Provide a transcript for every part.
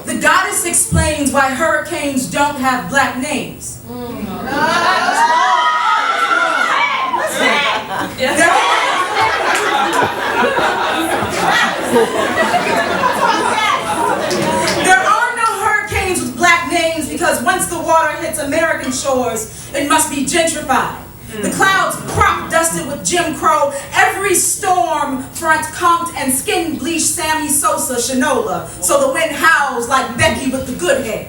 The goddess explains why hurricanes don't have black names. There are no hurricanes with black names because once the water hits American shores, it must be gentrified. The clouds crop dusted with Jim Crow, every storm front conked and skin bleached Sammy Sosa Shinola, so the wind howls like Becky with the good hair.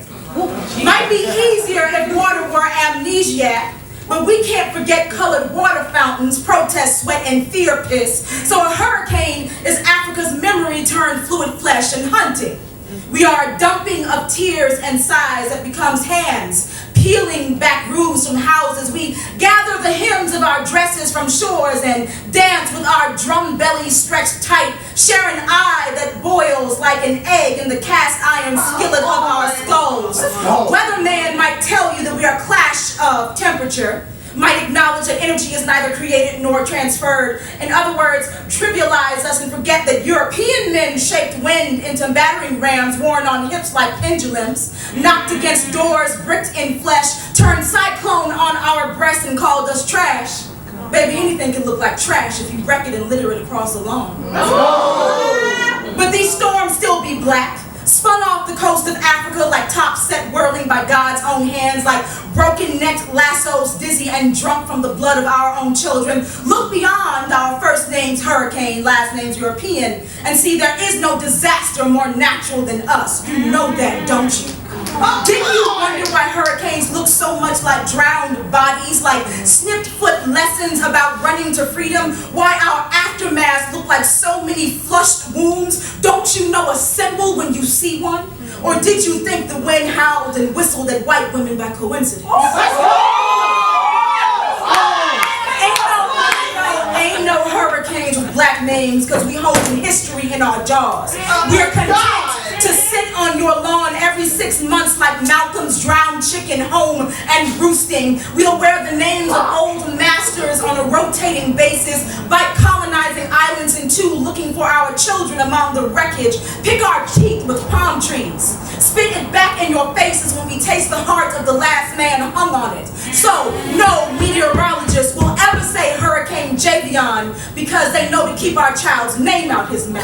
Might be easier if water were amnesiac, but we can't forget colored water fountains, protest sweat, and fear piss. So a hurricane is Africa's memory turned fluid flesh and hunting. We are a dumping of tears and sighs that becomes hands, peeling back roofs from houses. We gather the hems of our dresses from shores and dance with our drum bellies stretched tight, share an eye that boils like an egg in the cast iron skillet of our skulls. Weatherman might tell you that we are a clash of temperature, might acknowledge that energy is neither created nor transferred. In other words, trivialize us and forget that European men shaped wind into battering rams worn on hips like pendulums, knocked against doors, bricked in flesh, turned cyclone on our breasts and called us trash. Baby, anything can look like trash if you wreck it and litter it across the lawn. But these storms still be black, spun off the coast of Africa like tops set whirling by God's own hands, like broken-necked lassos, dizzy and drunk from the blood of our own children. Look beyond our first names hurricane, last names European, and see there is no disaster more natural than us. You know that, don't you? Didn't you wonder why hurricanes look so much like drowned bodies, like snipped foot lessons about running to freedom? Why our aftermaths look like so many flushed wounds? Don't you know a symbol when you see one? Or did you think the wind howled and whistled at white women by coincidence? Ain't no hurricanes with black names because we hold history in our jaws. We're content to sit on your lawn every 6 months like Malcolm's drowned chicken home and roosting. We'll wear the names of old masters on a rotating basis, bite colonizing islands in two, looking for our children among the wreckage, pick our teeth with palm trees, spit it back in your faces when we taste the heart of the last man hung on it. So no meteorologist will ever say Hurricane Javion because they know to keep our child's name out his mouth.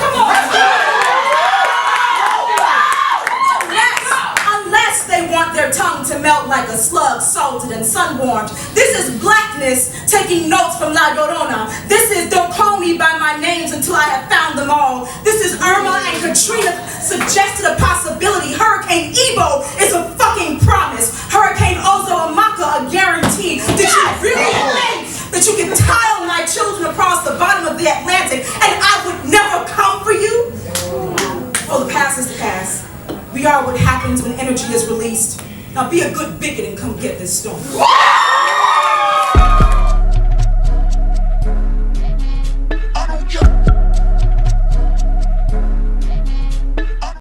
Unless they want their tongue to melt like a slug, salted and sun-warmed. This is blackness taking notes from La Llorona. This is don't call me by my names until I have found them all. This is Irma and Katrina suggested a possibility. Hurricane Ebo is a fucking promise. Hurricane Ozo Amaka a guarantee. Did you really think that you could tile my children across the bottom of the Atlantic and I would never come for you? Oh, the past is the past. We are what happens when energy is released. Now be a good bigot and come get this storm.